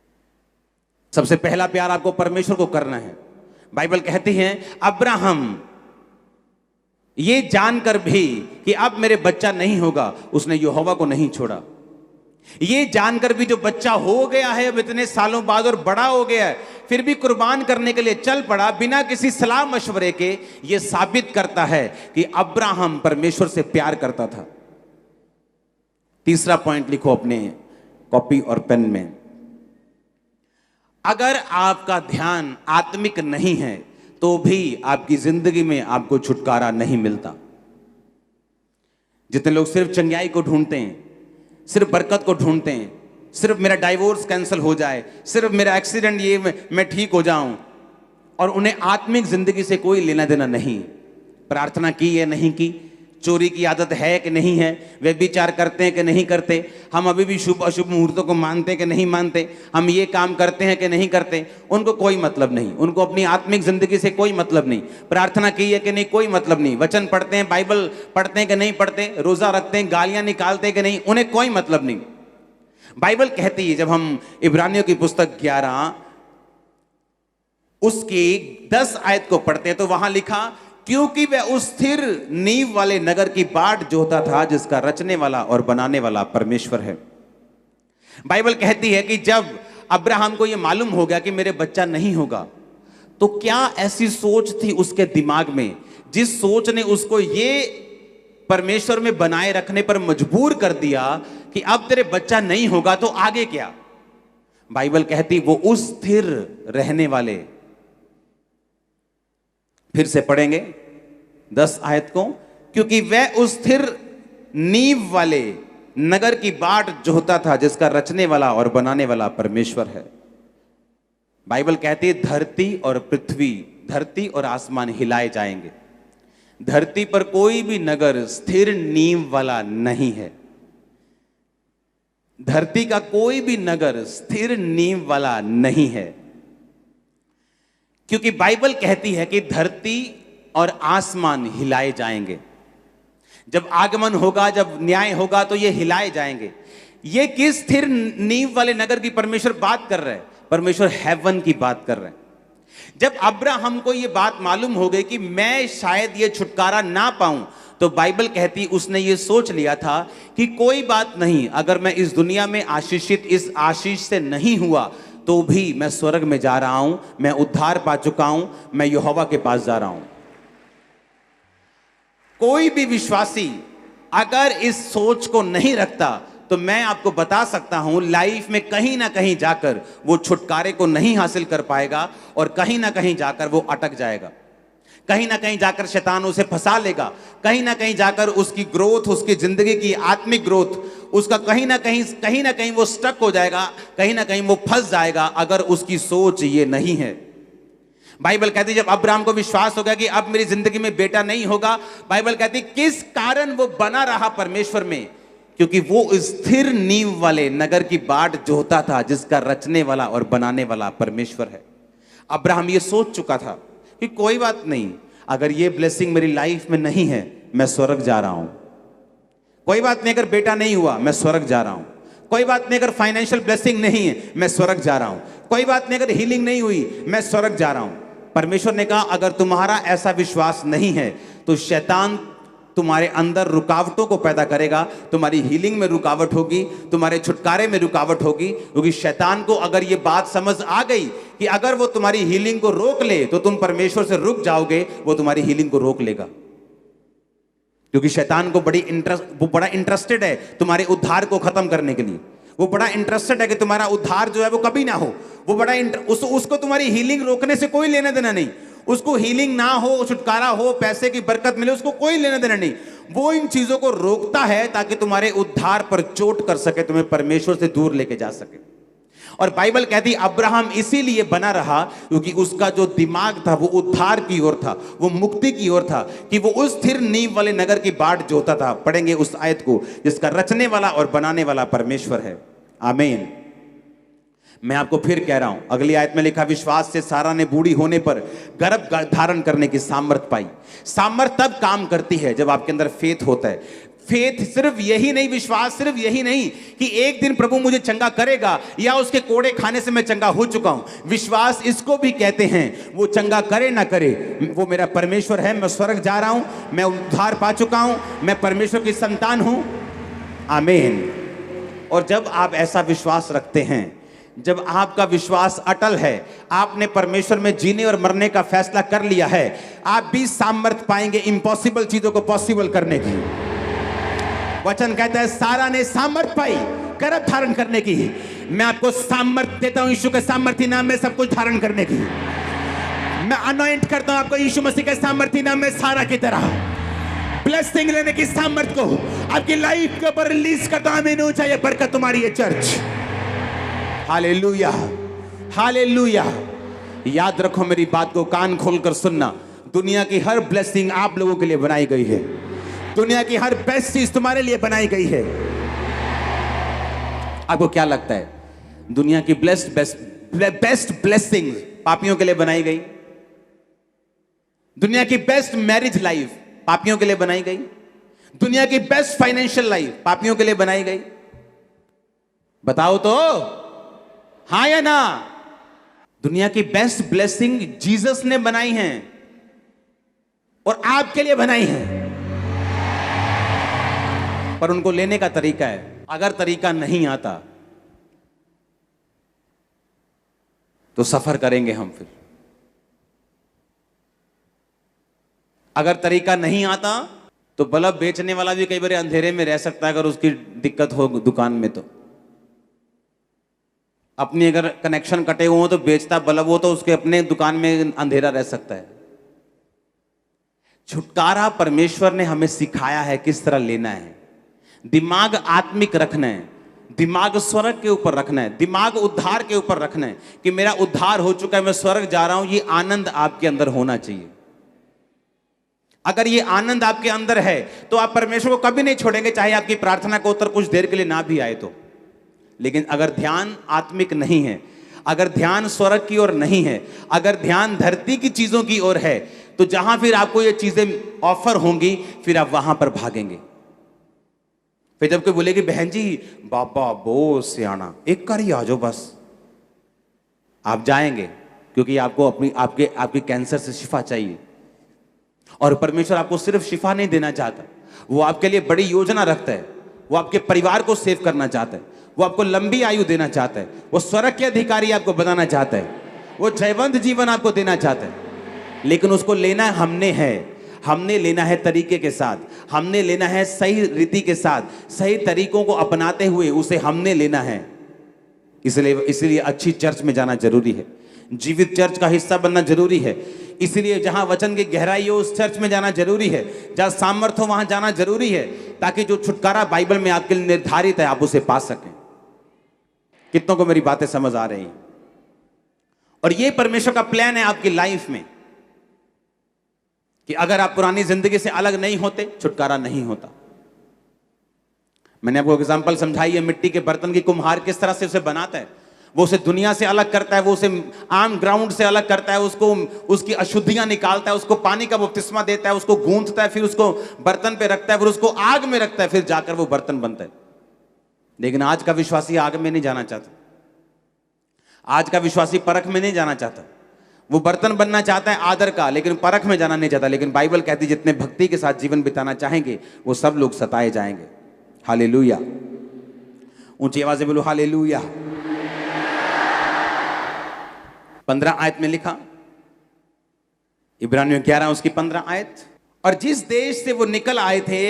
सबसे पहला प्यार आपको परमेश्वर को करना है। बाइबल कहती है अब्राहम ये जानकर भी कि अब मेरे बच्चा नहीं होगा, उसने यहोवा को नहीं छोड़ा। ये जानकर भी जो बच्चा हो गया है अब इतने सालों बाद और बड़ा हो गया है, फिर भी कुर्बान करने के लिए चल पड़ा बिना किसी सलाह मशवरे के। यह साबित करता है कि अब्राहम परमेश्वर से प्यार करता था। तीसरा पॉइंट लिखो अपने कॉपी और पेन में। अगर आपका ध्यान आत्मिक नहीं है तो भी आपकी जिंदगी में आपको छुटकारा नहीं मिलता। जितने लोग सिर्फ चंगाई को ढूंढते हैं, सिर्फ बरकत को ढूंढते हैं, सिर्फ मेरा डाइवोर्स कैंसिल हो जाए, सिर्फ मेरा एक्सीडेंट ये मैं ठीक हो जाऊं, और उन्हें आत्मिक जिंदगी से कोई लेना देना नहीं। प्रार्थना की या नहीं की, चोरी की आदत है कि नहीं है, व्यभिचार करते हैं कि नहीं करते, हम अभी भी शुभ अशुभ मुहूर्तों को मानते हैं कि नहीं मानते, हम ये काम करते हैं कि नहीं करते, उनको कोई मतलब नहीं। उनको अपनी आत्मिक जिंदगी से कोई मतलब नहीं। प्रार्थना की है कि नहीं, कोई मतलब नहीं। वचन पढ़ते हैं, बाइबल पढ़ते हैं कि नहीं पढ़ते, रोजा रखते हैं, गालियां निकालते हैं कि नहीं, उन्हें कोई मतलब नहीं। बाइबल कहती है, जब हम इब्रानियों की पुस्तक 11 उसकी 10 आयत को पढ़ते हैं तो वहां लिखा, क्योंकि वह उस स्थिर नींव वाले नगर की बाट जोता था जिसका रचने वाला और बनाने वाला परमेश्वर है। बाइबल कहती है कि जब अब्राहम को यह मालूम हो गया कि मेरे बच्चा नहीं होगा, तो क्या ऐसी सोच थी उसके दिमाग में जिस सोच ने उसको ये परमेश्वर में बनाए रखने पर मजबूर कर दिया कि अब तेरे बच्चा नहीं होगा तो आगे क्या। बाइबल कहती वो उस स्थिर रहने वाले, फिर से पढ़ेंगे 10 आयत को, क्योंकि वह उस स्थिर नींव वाले नगर की बाट जोहता था जिसका रचने वाला और बनाने वाला परमेश्वर है। बाइबल कहती है धरती और पृथ्वी, धरती और आसमान हिलाए जाएंगे। धरती पर कोई भी नगर स्थिर नींव वाला नहीं है। धरती का कोई भी नगर स्थिर नींव वाला नहीं है, क्योंकि बाइबल कहती है कि धरती और आसमान हिलाए जाएंगे। जब आगमन होगा, जब न्याय होगा तो ये हिलाए जाएंगे। ये किस स्थिर नींव वाले नगर की परमेश्वर बात कर रहे हैं? परमेश्वर हेवन की बात कर रहे हैं। जब अब्राहम को ये बात मालूम हो गई कि मैं शायद ये छुटकारा ना पाऊं, तो बाइबल कहती उसने ये सोच लिया था कि कोई बात नहीं, अगर मैं इस दुनिया में आशीषित इस आशीष से नहीं हुआ तो भी मैं स्वर्ग में जा रहा हूं, मैं उद्धार पा चुका हूं, मैं यहोवा के पास जा रहा हूं। कोई भी विश्वासी अगर इस सोच को नहीं रखता तो मैं आपको बता सकता हूं लाइफ में कहीं ना कहीं जाकर वो छुटकारे को नहीं हासिल कर पाएगा और कहीं ना कहीं जाकर वो अटक जाएगा। कहीं ना कहीं जाकर शैतान उसे फंसा लेगा, कहीं ना कहीं जाकर उसकी ग्रोथ, उसकी जिंदगी की आत्मिक ग्रोथ, उसका कहीं ना कहीं वो स्टक हो जाएगा, कहीं ना कहीं वो फंस जाएगा अगर उसकी सोच ये नहीं है। बाइबल कहती जब अब्राहम को विश्वास हो गया कि अब मेरी जिंदगी में बेटा नहीं होगा, बाइबल कहती किस कारण वो बना रहा परमेश्वर में, क्योंकि वो स्थिर नींव वाले नगर की बाट जोहता था जिसका रचने वाला और बनाने वाला परमेश्वर है। अब्राहम ये सोच चुका था कि कोई बात नहीं, अगर ये ब्लेसिंग मेरी लाइफ में नहीं है मैं स्वर्ग जा रहा हूं। कोई बात नहीं, अगर बेटा नहीं हुआ मैं स्वर्ग जा रहा हूं। कोई बात नहीं, अगर फाइनेंशियल ब्लेसिंग नहीं है मैं स्वर्ग जा रहा हूं। कोई बात नहीं, अगर हीलिंग नहीं हुई मैं स्वर्ग जा रहा हूं। परमेश्वर ने कहा अगर तुम्हारा ऐसा विश्वास नहीं है तो शैतान तुम्हारे अंदर रुकावटों को पैदा करेगा। तुम्हारी हीलिंग में रुकावट होगी, तुम्हारे छुटकारे में रुकावट होगी, क्योंकि शैतान को अगर ये बात समझ आ गई कि अगर वो तुम्हारी हीलिंग को रोक ले तो तुम परमेश्वर से रुक जाओगे, वो तुम्हारी हीलिंग को रोक लेगा। क्योंकि शैतान को वो बड़ा इंटरेस्टेड है तुम्हारे उद्धार को खत्म करने के लिए। वो बड़ा इंटरेस्टेड है कि तुम्हारा उद्धार जो है वो कभी ना हो। वो बड़ा उसको तुम्हारी हीलिंग रोकने से कोई लेना देना नहीं। उसको हीलिंग ना हो, छुटकारा हो, पैसे की बरकत मिले, उसको कोई लेना देना नहीं। वो इन चीजों को रोकता है ताकि तुम्हारे उद्धार पर चोट कर सके, तुम्हें परमेश्वर से दूर लेके जा सके। और बाइबल कहती अब्राहम इसीलिए बना रहा क्योंकि उसका जो दिमाग था वो उद्धार की ओर था, वो मुक्ति की ओर था, कि वो उस स्थिर नींव वाले नगर की बाट जोता था। पढ़ेंगे उस आयत को, जिसका रचने वाला और बनाने वाला परमेश्वर है। आमीन। मैं आपको फिर कह रहा हूं, अगली आयत में लिखा, विश्वास से सारा ने बूढ़ी होने पर गर्भ धारण करने की सामर्थ पाई। सामर्थ तब काम करती है जब आपके अंदर फेथ होता है। फेथ सिर्फ यही नहीं, विश्वास सिर्फ यही नहीं कि एक दिन प्रभु मुझे चंगा करेगा या उसके कोड़े खाने से मैं चंगा हो चुका हूं। विश्वास इसको भी कहते हैं, वो चंगा करे ना करे, वो मेरा परमेश्वर है, मैं स्वर्ग जा रहा हूं, मैं उद्धार पा चुका हूं, मैं परमेश्वर की संतान हूं। आमीन। और जब आप ऐसा विश्वास रखते हैं, जब आपका विश्वास अटल है, आपने परमेश्वर में जीने और मरने का फैसला कर लिया है, आप भी सामर्थ पाएंगे इम्पॉसिबल चीजों को पॉसिबल करने की। वचन कहता है सारा ने सामर्थ पाई गर्भ धारण करने की। मैं आपको सामर्थ देता हूं यीशु के सामर्थी नाम में सब कुछ धारण करने की। मैं अनॉइंट करता हूं आपको यीशु मसीह के सामर्थी नाम में सारा की तरह ब्लेसिंग लेने की सामर्थ को आपकी लाइफ के ऊपर रिलीज करता हूं। आमीन हो जाए बरकत तुम्हारी है चर्च। Hallelujah, hallelujah. याद रखो मेरी बात को कान खोलकर सुनना, दुनिया की हर ब्लेसिंग आप लोगों के लिए बनाई गई है। दुनिया की हर बेस्ट चीज तुम्हारे लिए बनाई गई है। आपको क्या लगता है दुनिया की बेस्ट ब्लेसिंग पापियों के लिए बनाई गई? दुनिया की बेस्ट मैरिज लाइफ पापियों के लिए बनाई गई? दुनिया की बेस्ट फाइनेंशियल लाइफ पापियों के लिए बनाई गई? बताओ तो, हाँ या ना? दुनिया की बेस्ट ब्लेसिंग जीसस ने बनाई है और आपके लिए बनाई है, पर उनको लेने का तरीका है। अगर तरीका नहीं आता तो सफर करेंगे हम फिर। अगर तरीका नहीं आता तो बल्ब बेचने वाला भी कई बार अंधेरे में रह सकता है, अगर उसकी दिक्कत हो दुकान में तो। अपनी अगर कनेक्शन कटे हुए हो तो बेचता बल्ब हो तो उसके अपने दुकान में अंधेरा रह सकता है। छुटकारा परमेश्वर ने हमें सिखाया है किस तरह लेना है। दिमाग आत्मिक रखना है, दिमाग स्वर्ग के ऊपर रखना है, दिमाग उद्धार के ऊपर रखना है कि मेरा उद्धार हो चुका है, मैं स्वर्ग जा रहा हूं। ये आनंद आपके अंदर होना चाहिए। अगर ये आनंद आपके अंदर है तो आप परमेश्वर को कभी नहीं छोड़ेंगे, चाहे आपकी प्रार्थना का उत्तर कुछ देर के लिए ना भी आए तो। लेकिन अगर ध्यान आत्मिक नहीं है, अगर ध्यान स्वर्ग की ओर नहीं है, अगर ध्यान धरती की चीजों की ओर है, तो जहां फिर आपको ये चीजें ऑफर होंगी फिर आप वहां पर भागेंगे। फिर जब कोई बोलेगी बहन जी बाबा बहुत सियाना, एक कर ही आ जाओ बस, आप जाएंगे क्योंकि आपको आपकी कैंसर से शिफा चाहिए। और परमेश्वर आपको सिर्फ शिफा नहीं देना चाहता, वो आपके लिए बड़ी योजना रखता है। वो आपके परिवार को सेव करना चाहता है, वो आपको लंबी आयु देना चाहता है, वो स्वर्ग के अधिकारी आपको बनाना चाहता है, वो जयवंत जीवन आपको देना चाहता है। लेकिन उसको लेना हमने लेना है तरीके के साथ, हमने लेना है सही रीति के साथ, सही तरीकों को अपनाते हुए उसे हमने लेना है। इसलिए अच्छी चर्च में जाना जरूरी है, जीवित चर्च का हिस्सा बनना जरूरी है। इसलिए जहां वचन की गहराई हो उस चर्च में जाना जरूरी है, जहां सामर्थ्य हो वहां जाना जरूरी है, ताकि जो छुटकारा बाइबल में आपके लिए निर्धारित है आप उसे पा सकें। कितनों को मेरी बातें समझ आ रही हैं? और ये परमेश्वर का प्लान है आपकी लाइफ में कि अगर आप पुरानी जिंदगी से अलग नहीं होते छुटकारा नहीं होता। मैंने आपको एग्जांपल समझाई है, मिट्टी के बर्तन की कुम्हार किस तरह से उसे बनाता है। वो उसे दुनिया से अलग करता है, वो उसे आम ग्राउंड से अलग करता है, उसको उसकी अशुद्धियां निकालता है, उसको पानी का बपतिस्मा देता है, उसको गूंथता है, फिर उसको बर्तन पे रखता है, फिर उसको आग में रखता है, फिर जाकर वो बर्तन बनता है। लेकिन आज का विश्वासी आग में नहीं जाना चाहता, आज का विश्वासी परख में नहीं जाना चाहता। वो बर्तन बनना चाहता है आदर का, लेकिन परख में जाना नहीं चाहता। लेकिन बाइबल कहती है जितने भक्ति के साथ जीवन बिताना चाहेंगे वो सब लोग सताए जाएंगे। हालेलुया, ऊंची आवाज से बोलो हालेलुया। 15 आयत में लिखा, इब्रानियों 11 उसकी 15 आयत, और जिस देश से वो निकल आए थे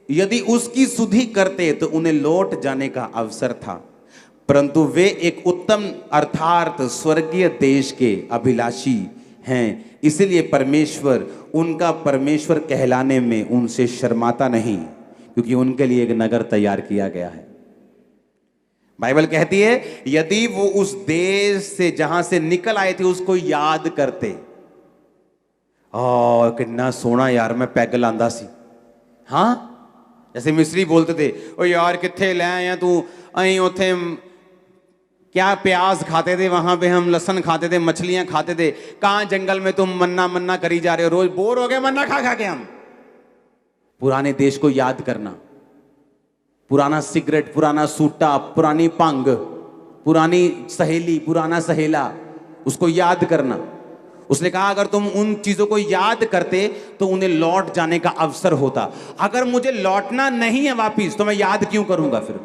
यदि उसकी सुधि करते तो उन्हें लौट जाने का अवसर था, परंतु वे एक उत्तम अर्थात स्वर्गीय देश के अभिलाषी हैं, इसलिए परमेश्वर उनका परमेश्वर कहलाने में उनसे शर्माता नहीं, क्योंकि उनके लिए एक नगर तैयार किया गया है। बाइबल कहती है यदि वो उस देश से जहां से निकल आए थे उसको याद करते, कितना सोना यार मैं पैग लांदा सी। हाँ, जैसे मिस्री बोलते थे, ओ यार किथे ले आया तू, अं उथे क्या प्याज खाते थे, वहां पे हम लहसन खाते थे, मछलियां खाते थे, कहां जंगल में तुम मन्ना मन्ना करी जा रहे हो, रोज बोर हो गए मन्ना खा खा के हम। पुराने देश को याद करना, पुराना सिगरेट, पुराना सूटा, पुरानी भंग, पुरानी सहेली, पुराना सहेला, उसको याद करना। उसने कहा अगर तुम उन चीजों को याद करते तो उन्हें लौट जाने का अवसर होता। अगर मुझे लौटना नहीं है वापिस तो मैं याद क्यों करूंगा? फिर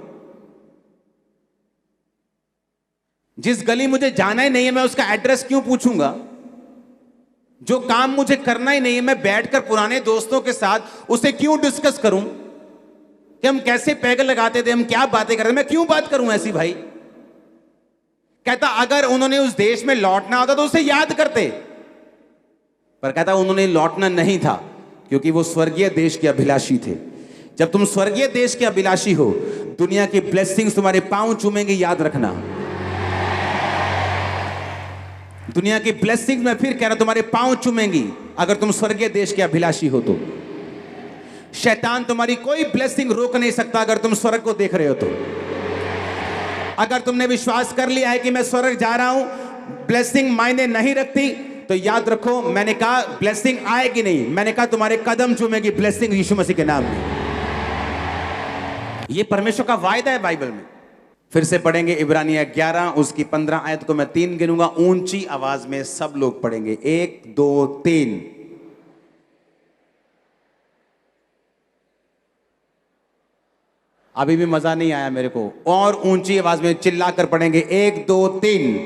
जिस गली मुझे जाना ही नहीं है मैं उसका एड्रेस क्यों पूछूंगा? जो काम मुझे करना ही नहीं है मैं बैठकर पुराने दोस्तों के साथ उसे क्यों डिस्कस करूं कि हम कैसे पैग लगाते थे, हम क्या बातें करते, मैं क्यों बात करूं ऐसी? भाई कहता अगर उन्होंने उस देश में लौटना होता तो उसे याद करते, पर कहता उन्होंने लौटना नहीं था क्योंकि वो स्वर्गीय देश के अभिलाषी थे। जब तुम स्वर्गीय देश के अभिलाषी हो, दुनिया की ब्लेसिंग्स तुम्हारे पांव चूमेंगे, याद रखना। दुनिया की ब्लेसिंग्स मैं फिर कह रहा हूं तुम्हारे पांव चूमेंगी अगर तुम स्वर्गीय देश के अभिलाषी हो तो। शैतान तुम्हारी कोई ब्लेसिंग रोक नहीं सकता अगर तुम स्वर्ग को देख रहे हो तो। अगर तुमने विश्वास कर लिया है कि मैं स्वर्ग जा रहा हूं, ब्लेसिंग मायने नहीं रखती, तो याद रखो मैंने कहा ब्लेसिंग आएगी नहीं, मैंने कहा तुम्हारे कदम चूमेगी ब्लेसिंग यीशु मसीह के नाम में। यह परमेश्वर का वायदा है बाइबल में। फिर से पढ़ेंगे इब्रानिया 11 उसकी 15 आयत को मैं 3 गिनूंगा, ऊंची आवाज में सब लोग पढ़ेंगे, 1 2 3। अभी भी मजा नहीं आया मेरे को, और ऊंची आवाज में चिल्लाकर पढ़ेंगे, 1 2 3।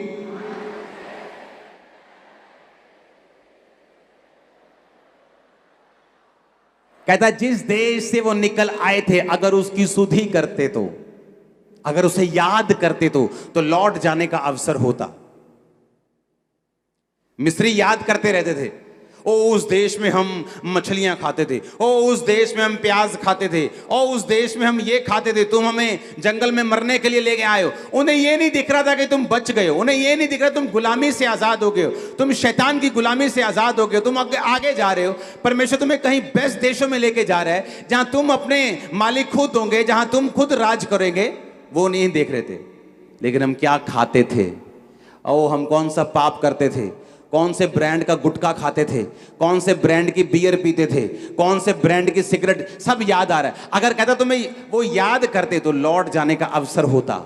कहता जिस देश से वो निकल आए थे अगर उसकी सुधि करते तो, अगर उसे याद करते तो लौट जाने का अवसर होता। मिस्री याद करते रहते थे, ओ उस देश में हम मछलियां खाते थे, ओ उस देश में हम प्याज खाते थे, ओ उस देश में हम ये खाते थे, तुम हमें जंगल में मरने के लिए ले गए आए हो। उन्हें ये नहीं दिख रहा था कि तुम बच गए हो, उन्हें ये नहीं दिख रहा तुम गुलामी से आजाद हो गए हो, तुम शैतान की गुलामी से आजाद हो गए हो, तुम आगे जा रहे हो। परमेश्वर तुम्हें कहीं बेस्ट देशों में लेके जा रहा है जहां तुम अपने मालिक खुद होंगे, जहां तुम खुद राज करेंगे। वो नहीं देख रहे थे, लेकिन हम क्या खाते थे, ओ हम कौन सा पाप करते थे, कौन से ब्रांड का गुटखा खाते थे, कौन से ब्रांड की बियर पीते थे, कौन से ब्रांड की सिगरेट, सब याद आ रहा है। अगर कहता तुम्हें वो याद करते तो लौट जाने का अवसर होता।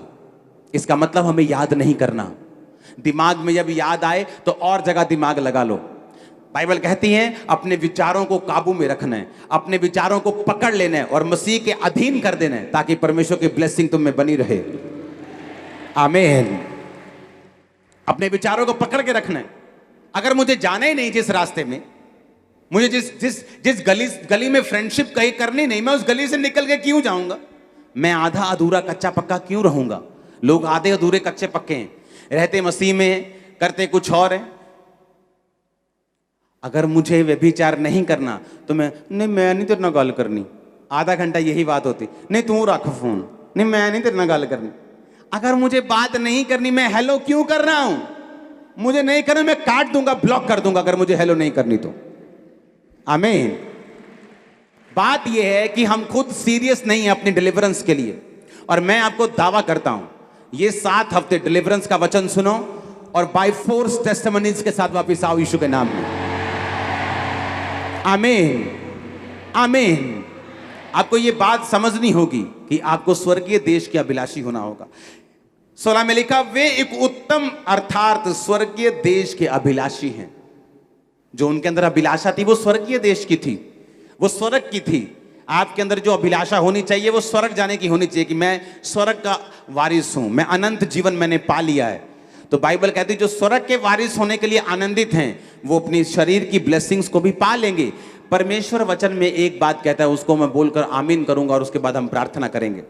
इसका मतलब हमें याद नहीं करना। दिमाग में जब याद आए तो और जगह दिमाग लगा लो। बाइबल कहती है अपने विचारों को काबू में रखना है, अपने विचारों को पकड़ लेना है और मसीह के अधीन कर देना है, ताकि परमेश्वर की ब्लेसिंग तुम में बनी रहे। आमीन। अपने विचारों को पकड़ के रखना है। अगर मुझे जाना ही नहीं जिस रास्ते में, मुझे जिस गली में फ्रेंडशिप कहीं करनी नहीं, मैं उस गली से निकल के क्यों जाऊंगा? मैं आधा अधूरा कच्चा पक्का क्यों रहूंगा? लोग आधे अधूरे कच्चे पक्के हैं, रहते मसीह में करते कुछ और है। अगर मुझे व्यभिचार नहीं करना तो मैं नहीं तेरे नाल गल करनी, आधा घंटा यही बात होती, नहीं तू रख फोन, नहीं मैं नहीं तेरे नाल गल करनी। अगर मुझे बात नहीं करनी मैं हेलो क्यों कर रहा हूं? मुझे नहीं करना मैं काट दूंगा, ब्लॉक कर दूंगा अगर मुझे हेलो नहीं करनी तो। आमीन। बात यह है कि हम खुद सीरियस नहीं है अपनी डिलीवरेंस के लिए, और मैं आपको दावा करता हूं ये 7 हफ्ते डिलीवरेंस का वचन सुनो और बाय फोर्स टेस्टिमनीज के साथ वापस आओ यीशु के नाम में। आमीन आमीन। आपको यह बात समझनी होगी कि आपको स्वर्गीय देश के अभिलाषी होना होगा। 16 में लिखा, वे एक उत्तम अर्थात स्वर्गीय देश के अभिलाषी हैं। जो उनके अंदर अभिलाषा थी वो स्वर्गीय देश की थी, वो स्वर्ग की थी। आपके अंदर जो अभिलाषा होनी चाहिए वो स्वर्ग जाने की होनी चाहिए कि मैं स्वर्ग का वारिस हूं, मैं अनंत जीवन मैंने पा लिया है। तो बाइबल कहती है जो स्वर्ग के वारिस होने के लिए आनंदित हैं वो अपनी शरीर की ब्लेसिंग्स को भी पा लेंगे। परमेश्वर वचन में एक बात कहता है, उसको मैं बोलकर आमीन करूंगा और उसके बाद हम प्रार्थना करेंगे।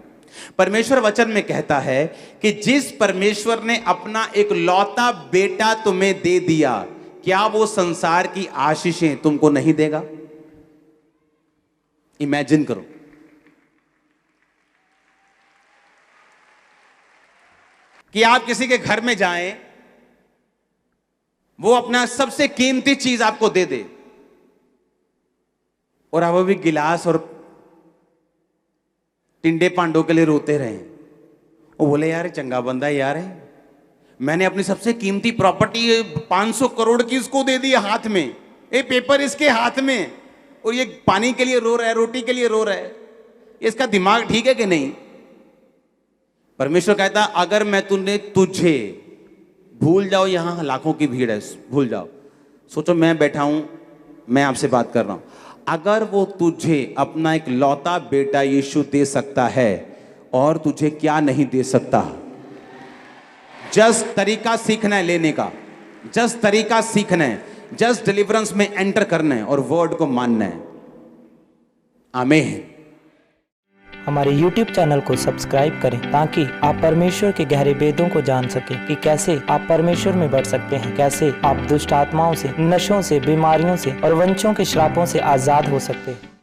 परमेश्वर वचन में कहता है कि जिस परमेश्वर ने अपना एक लौता बेटा तुम्हें दे दिया, क्या वो संसार की आशीषें तुमको नहीं देगा? इमेजिन करो कि आप किसी के घर में जाएं, वो अपना सबसे कीमती चीज आपको दे दे और आप अभी गिलास और टिंडे पांडों के लिए रोते रहे। वो बोले यार चंगा बंदा यार है, मैंने अपनी सबसे कीमती प्रॉपर्टी 500 करोड़ की इसको दे दी हाथ में, ये पेपर इसके हाथ में, और ये पानी के लिए रो रहा है, रोटी के लिए रो रहा है, इसका दिमाग ठीक है कि नहीं? परमेश्वर कहता अगर मैं तुझे भूल जाओ, यहां लाखों की भीड़ है, भूल जाओ, सोचो मैं बैठा हूं, मैं आपसे बात कर रहा हूं, अगर वो तुझे अपना एक लौता बेटा यीशु दे सकता है और तुझे क्या नहीं दे सकता? जस्ट तरीका सीखना है लेने का, जस्ट तरीका सीखना है, जस्ट डिलीवरेंस में एंटर करना है और वर्ड को मानना है। आमीन। हमारे YouTube चैनल को सब्सक्राइब करें ताकि आप परमेश्वर के गहरे वेदों को जान सकें कि कैसे आप परमेश्वर में बढ़ सकते हैं, कैसे आप दुष्ट आत्माओं से, नशों से, बीमारियों से और वंशों के श्रापों से आजाद हो सकते हैं।